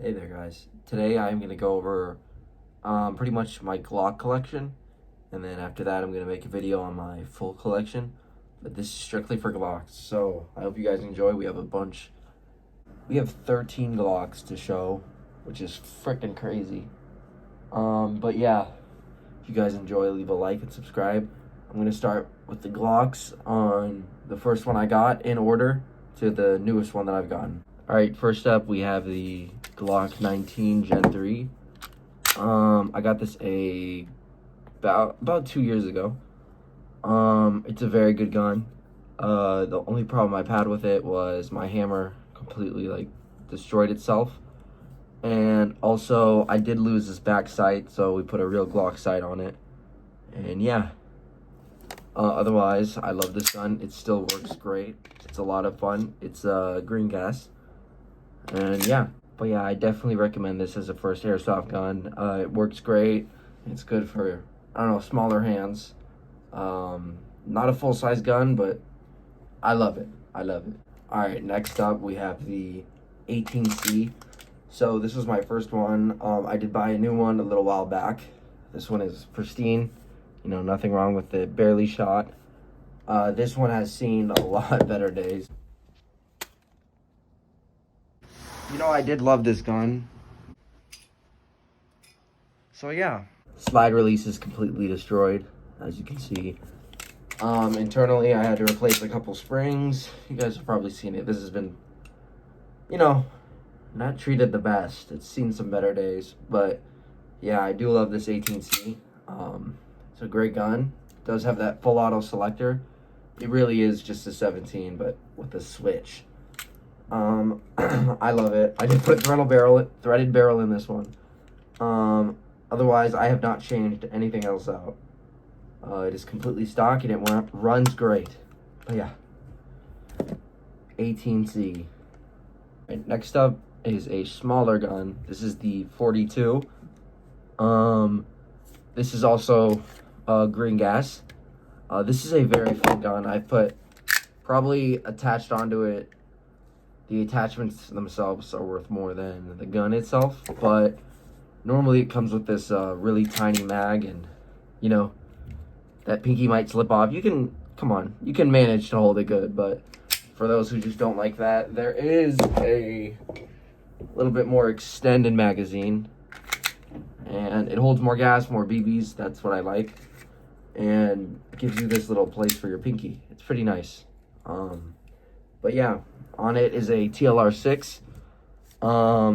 Hey there guys. Today I'm going to go over pretty much my Glock collection, and then after that I'm going to make a video on my full collection, but this is strictly for Glocks. So I hope you guys enjoy. We have 13 Glocks to show, which is freaking crazy. But yeah, if you guys enjoy, leave a like and subscribe. I'm going to start with the Glocks on the first one I got in order to the newest one that I've gotten. Alright, first up we have the Glock 19 Gen 3. I got this about 2 years ago. It's a very good gun. The only problem I've had with it was my hammer completely destroyed itself. And also I did lose this back sight, so we put a real Glock sight on it. And yeah. Otherwise, I love this gun. It still works great. It's a lot of fun. It's green gas. And yeah, but yeah, I definitely recommend this as a first airsoft gun. It works great. It's good for, I don't know, smaller hands. Not a full-size gun, but I love it. I love it. All right, next up we have the 18C. So this was my first one. I did buy a new one a little while back. This one is pristine. You know, nothing wrong with it. Barely shot. This one has seen a lot better days. You know, I did love this gun. So yeah. Slide release is completely destroyed, as you can see. Internally, I had to replace a couple springs. You guys have probably seen it. This has been, you know, not treated the best. It's seen some better days. But yeah, I do love this 18C. It's a great gun. It does have that full auto selector. It really is just a 17, but with a switch. I love it. I did put a threaded barrel in this one. Otherwise, I have not changed anything else out. It is completely stock and it runs great. But yeah, 18C. Right, next up is a smaller gun. This is the 42. This is also green gas. This is a very fun gun. I put probably attached onto it. The attachments themselves are worth more than the gun itself, but normally it comes with this really tiny mag, and you know, that pinky might slip off. You can manage to hold it good, but for those who just don't like that, there is a little bit more extended magazine, and it holds more gas, more BBs. That's what I like, and it gives you this little place for your pinky. It's pretty nice. But yeah, on it is a TLR6.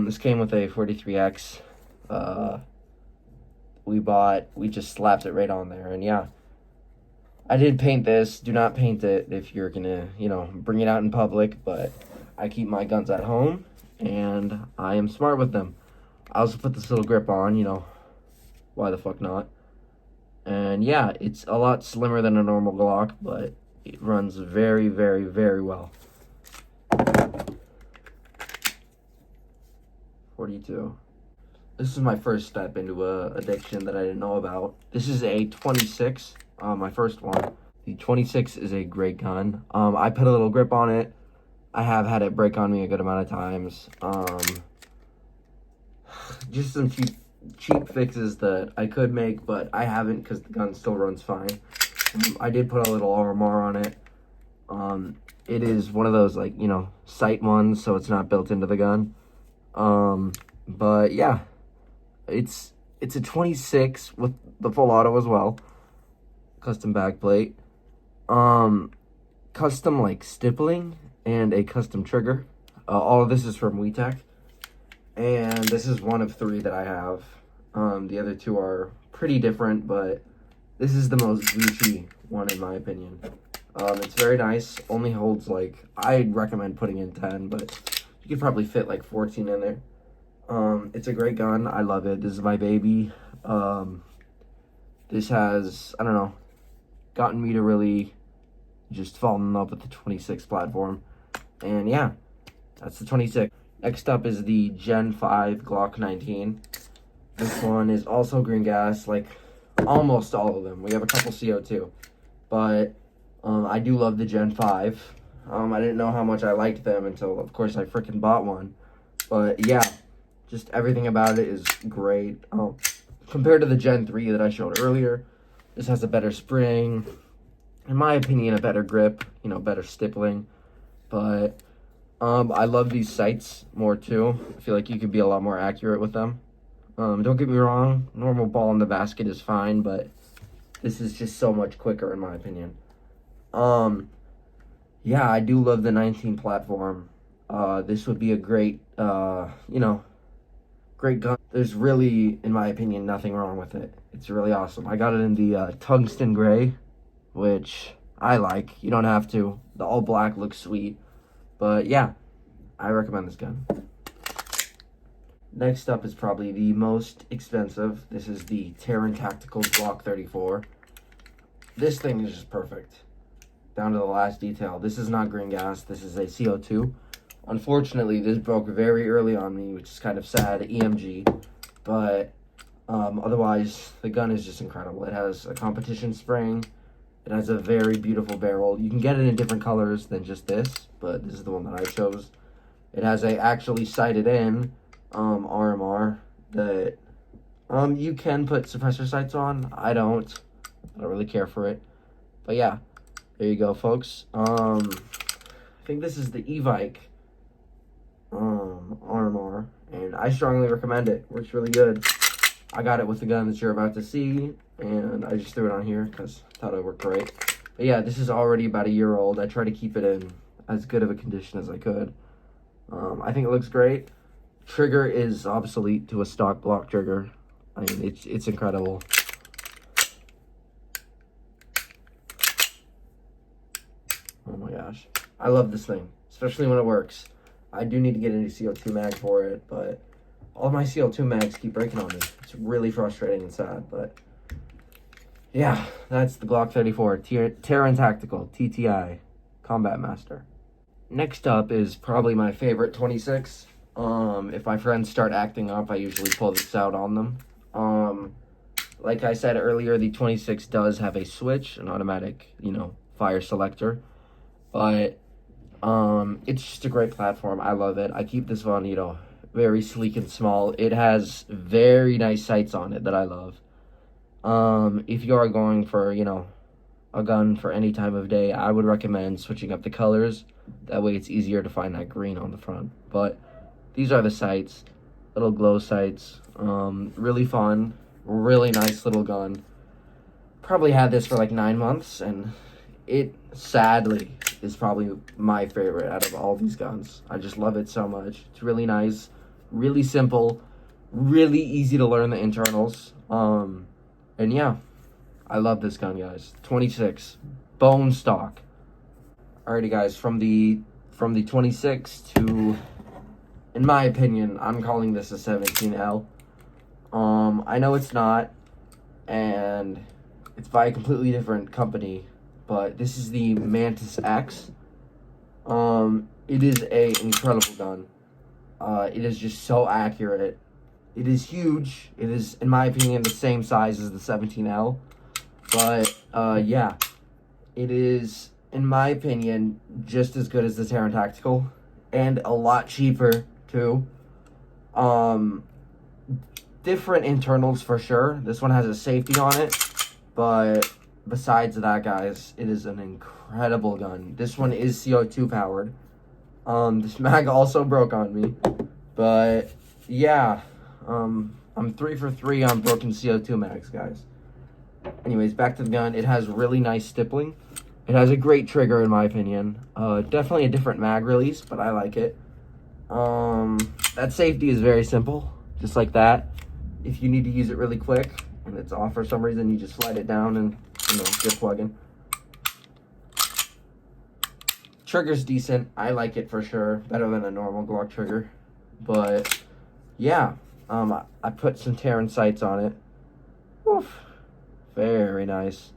This came with a 43X. We just slapped it right on there, and yeah. I did paint this. Do not paint it if you're gonna, you know, bring it out in public, but I keep my guns at home, and I am smart with them. I also put this little grip on, you know, why the fuck not? And yeah, it's a lot slimmer than a normal Glock, but it runs very, very, very well. 42. This is my first step into a addiction that I didn't know about. This is a 26, my first one. The 26 is a great gun. I put a little grip on it. I have had it break on me a good amount of times. Just some cheap fixes that I could make, but I haven't because the gun still runs fine. I did put a little RMR on it. It is one of those, like, you know, sight ones, so it's not built into the gun. But yeah, it's a 26 with the full auto as well. Custom backplate. Custom, like, stippling and a custom trigger. All of this is from WeTech. And this is one of 3 that I have. The other 2 are pretty different, but this is the most Gucci one in my opinion. It's very nice. Only holds, like, I'd recommend putting in 10, but you could probably fit like 14 in there. It's a great gun. I love it. This is my baby. This has, I don't know, gotten me to really just fall in love with the 26 platform. And yeah, that's the 26. Next up is the Gen 5 Glock 19. This one is also green gas, like almost all of them. We have a couple CO2, but I do love the Gen 5. I didn't know how much I liked them until, of course, I freaking bought one. But yeah, Just everything about it is great. Compared to the Gen 3 that I showed earlier, this has a better spring. In my opinion, a better grip, better stippling. But I love these sights more too. I feel like you could be a lot more accurate with them. Don't get me wrong, normal ball in the basket is fine, but this is just so much quicker in my opinion. Yeah, I do love the 19 platform. This would be a great, great gun. There's really, in my opinion, nothing wrong with it. It's really awesome. I got it in the tungsten gray, which I like. You don't have to. The all black looks sweet. But yeah, I recommend this gun. Next up is probably the most expensive. This is the Terran Tactical Glock 34. This thing is just perfect. Down to the last detail. This is not green gas. This is a CO2. Unfortunately, this broke very early on me, which is kind of sad, EMG. But otherwise, the gun is just incredible. It has a competition spring. It has a very beautiful barrel. You can get it in different colors than just this, but this is the one that I chose. It has a actually sighted in RMR that you can put suppressor sights on. I don't really care for it. But yeah, there you go, folks. I think this is the E-Vike RMR, and I strongly recommend it. Works really good. I got it with the gun that you're about to see, and I just threw it on here because I thought it worked great. But yeah, this is already about a year old. I try to keep it in as good of a condition as I could. I think it looks great. Trigger is obsolete to a stock Glock trigger. I mean, it's incredible. Oh my gosh. I love this thing, especially when it works. I do need to get a new CO2 mag for it, but all my CO2 mags keep breaking on me. It's really frustrating and sad, but yeah, that's the Glock 34 Terran Tactical TTI Combat Master. Next up is probably my favorite 26. If my friends start acting up, I usually pull this out on them. Like I said earlier, the 26 does have a switch, an automatic, fire selector. But it's just a great platform. I love it. I keep this one, very sleek and small. It has very nice sights on it that I love. If you are going for, a gun for any time of day, I would recommend switching up the colors. That way it's easier to find that green on the front. But these are the sights, little glow sights. Really fun, really nice little gun. Probably had this for like 9 months, and it sadly is probably my favorite out of all these guns. I just love it so much. It's really nice, really simple, really easy to learn the internals. And yeah, I love this gun, guys. 26, bone stock. Alrighty, guys, from the 26 to, in my opinion, I'm calling this a 17L. I know it's not, and it's by a completely different company, but this is the Mantis X. It is a incredible gun. It is just so accurate. It is huge. It is, in my opinion, the same size as the 17L. But, yeah, it is, in my opinion, just as good as the Terran Tactical, and a lot cheaper, too. Different internals for sure. This one has a safety on it, but besides that, guys, it is an incredible gun. This one is CO2 powered. This mag also broke on me, but yeah, I'm 3 for 3 on broken CO2 mags, guys. Anyways, back to the gun. It has really nice stippling. It has a great trigger, in my opinion. Definitely a different mag release, but I like it. That safety is very simple, just like that. If you need to use it really quick and it's off for some reason, you just slide it down and, get plugging. Trigger's decent. I like it for sure. Better than a normal Glock trigger. But, yeah. I put some Terran sights on it. Oof. Very nice.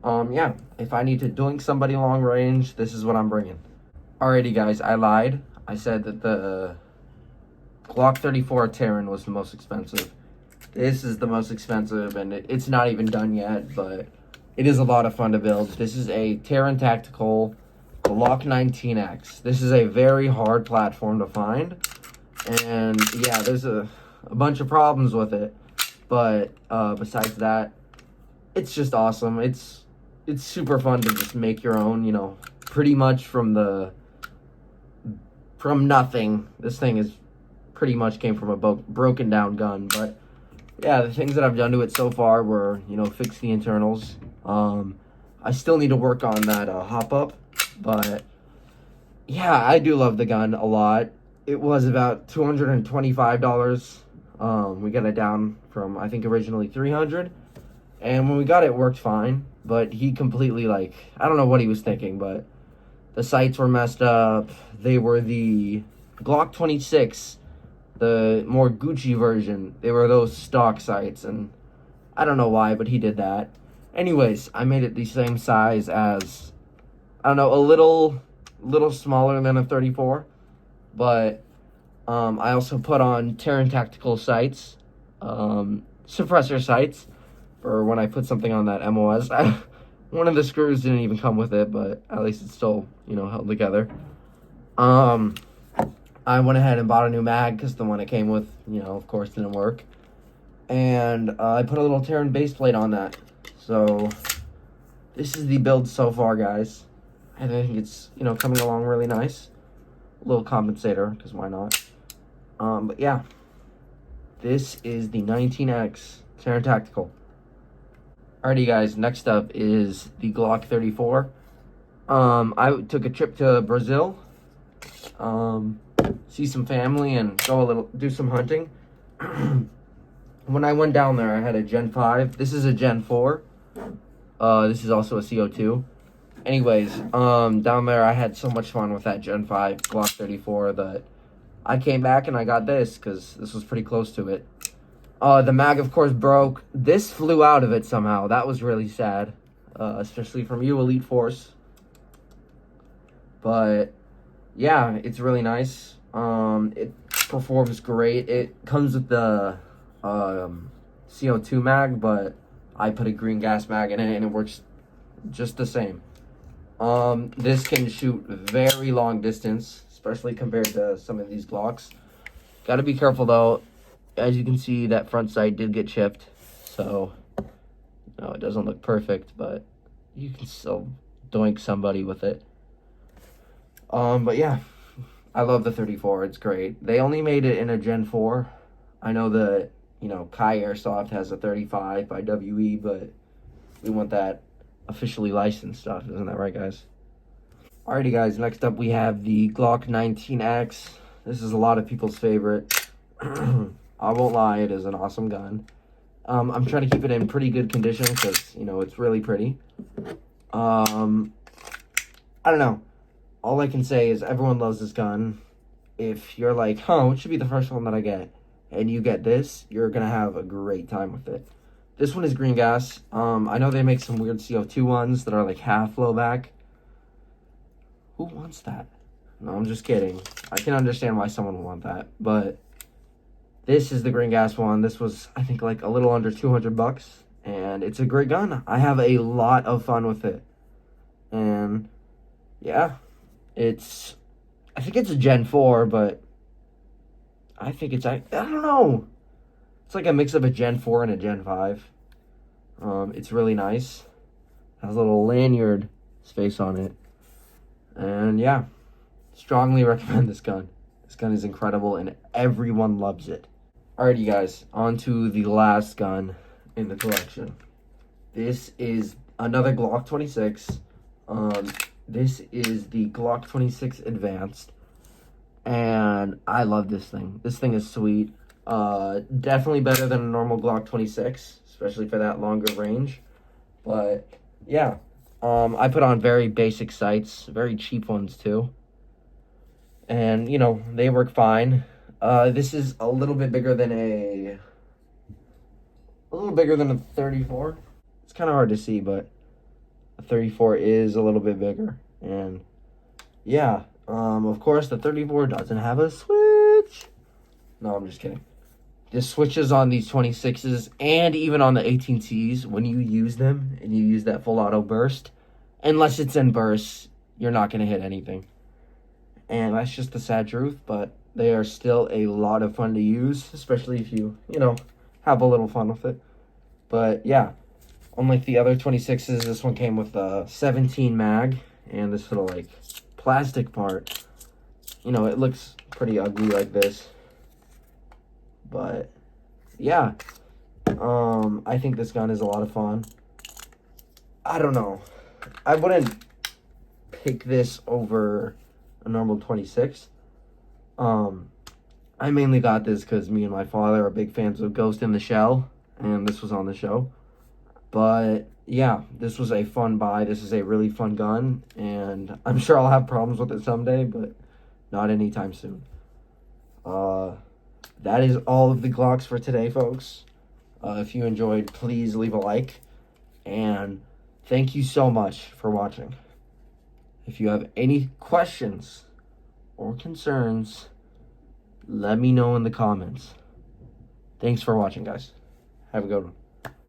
Yeah. If I need to doink somebody long range, this is what I'm bringing. Alrighty, guys. I lied. I said that the Glock 34 Terran was the most expensive. This is the most expensive, and it's not even done yet, but it is a lot of fun to build. This is a Terran Tactical Glock 19X. This is a very hard platform to find, And yeah, there's a bunch of problems with it, but besides that, it's just awesome. It's super fun to just make your own, you know, pretty much from nothing. This thing is pretty much came from a broken down gun. But yeah, the things that I've done to it so far were, you know, fix the internals. I still need to work on that hop up, but yeah, I do love the gun a lot. It was about $225. We got it down from, I think, originally $300. And when we got it, it worked fine. But he completely, like, I don't know what he was thinking, but the sights were messed up. They were the Glock 26, the more Gucci version. They were those stock sights, and I don't know why, but he did that. Anyways, I made it the same size as, I don't know, a little smaller than a 34. But I also put on Terran Tactical sights, suppressor sights, for when I put something on that MOS. One of the screws didn't even come with it, but at least it's still, you know, held together. I went ahead and bought a new mag because the one it came with, you know, of course, didn't work. And I put a little Terran base plate on that. So this is the build so far, guys. I think it's, you know, coming along really nice. A little compensator, because why not? But yeah, this is the 19X Terran Tactical. Alrighty, guys, next up is the Glock 34. I took a trip to Brazil, see some family and do some hunting. When I went down there, I had a Gen 5. This is a Gen 4. This is also a CO2. Anyways, down there, I had so much fun with that Gen 5 Glock 34 that I came back and I got this because this was pretty close to it. The mag, of course, broke. This flew out of it somehow. That was really sad, especially from you, Elite Force. But yeah, it's really nice. It performs great. It comes with the CO2 mag, but I put a green gas mag in it, and it works just the same. This can shoot very long distance, especially compared to some of these Glocks. Gotta be careful though. As you can see, that front sight did get chipped, so no, it doesn't look perfect, but you can still doink somebody with it. But yeah, I love the 34. It's great. They only made it in a Gen 4. I know that, you know, Kai Airsoft has a 35 by WE, but we want that officially licensed stuff. Isn't that right, guys? Alrighty, guys. Next up, we have the Glock 19X. This is a lot of people's favorite. I won't lie, it is an awesome gun. I'm trying to keep it in pretty good condition because, you know, it's really pretty. I don't know. All I can say is everyone loves this gun. If you're like, what should be the first one that I get? And you get this, you're going to have a great time with it. This one is green gas. I know they make some weird CO2 ones that are like half low back. Who wants that? No, I'm just kidding. I can understand why someone would want that, but this is the green gas one. This was, I think, like a little under $200, and it's a great gun. I have a lot of fun with it, and yeah, I think it's a Gen 4, but I think I don't know. It's like a mix of a Gen 4 and a Gen 5. It's really nice. Has a little lanyard space on it, and yeah, strongly recommend this gun. This gun is incredible, and everyone loves it. Alrighty, guys, on to the last gun in the collection. This is another Glock 26. This is the Glock 26 Advanced, and I love this thing. This thing is sweet. Definitely better than a normal Glock 26, especially for that longer range. But yeah, I put on very basic sights, very cheap ones too, and you know, they work fine. This is a little bit bigger than a 34. It's kind of hard to see, but a 34 is a little bit bigger. And yeah, of course the 34 doesn't have a switch. No, I'm just kidding. The switches on these 26s and even on the 18Cs, when you use them and you use that full auto burst, unless it's in burst, you're not going to hit anything. And that's just the sad truth, but they are still a lot of fun to use, especially if you have a little fun with it. But yeah, unlike the other 26s, this one came with a 17 mag and this little like plastic part. It looks pretty ugly like this, but yeah, I think this gun is a lot of fun. I don't know, I wouldn't pick this over a normal 26. I mainly got this because me and my father are big fans of Ghost in the Shell, and this was on the show. But yeah, this was a fun buy. This is a really fun gun, and I'm sure I'll have problems with it someday, but not anytime soon. That is all of the Glocks for today, folks. If you enjoyed, please leave a like, and thank you so much for watching. If you have any questions or concerns, let me know in the comments. Thanks for watching, guys. Have a good one.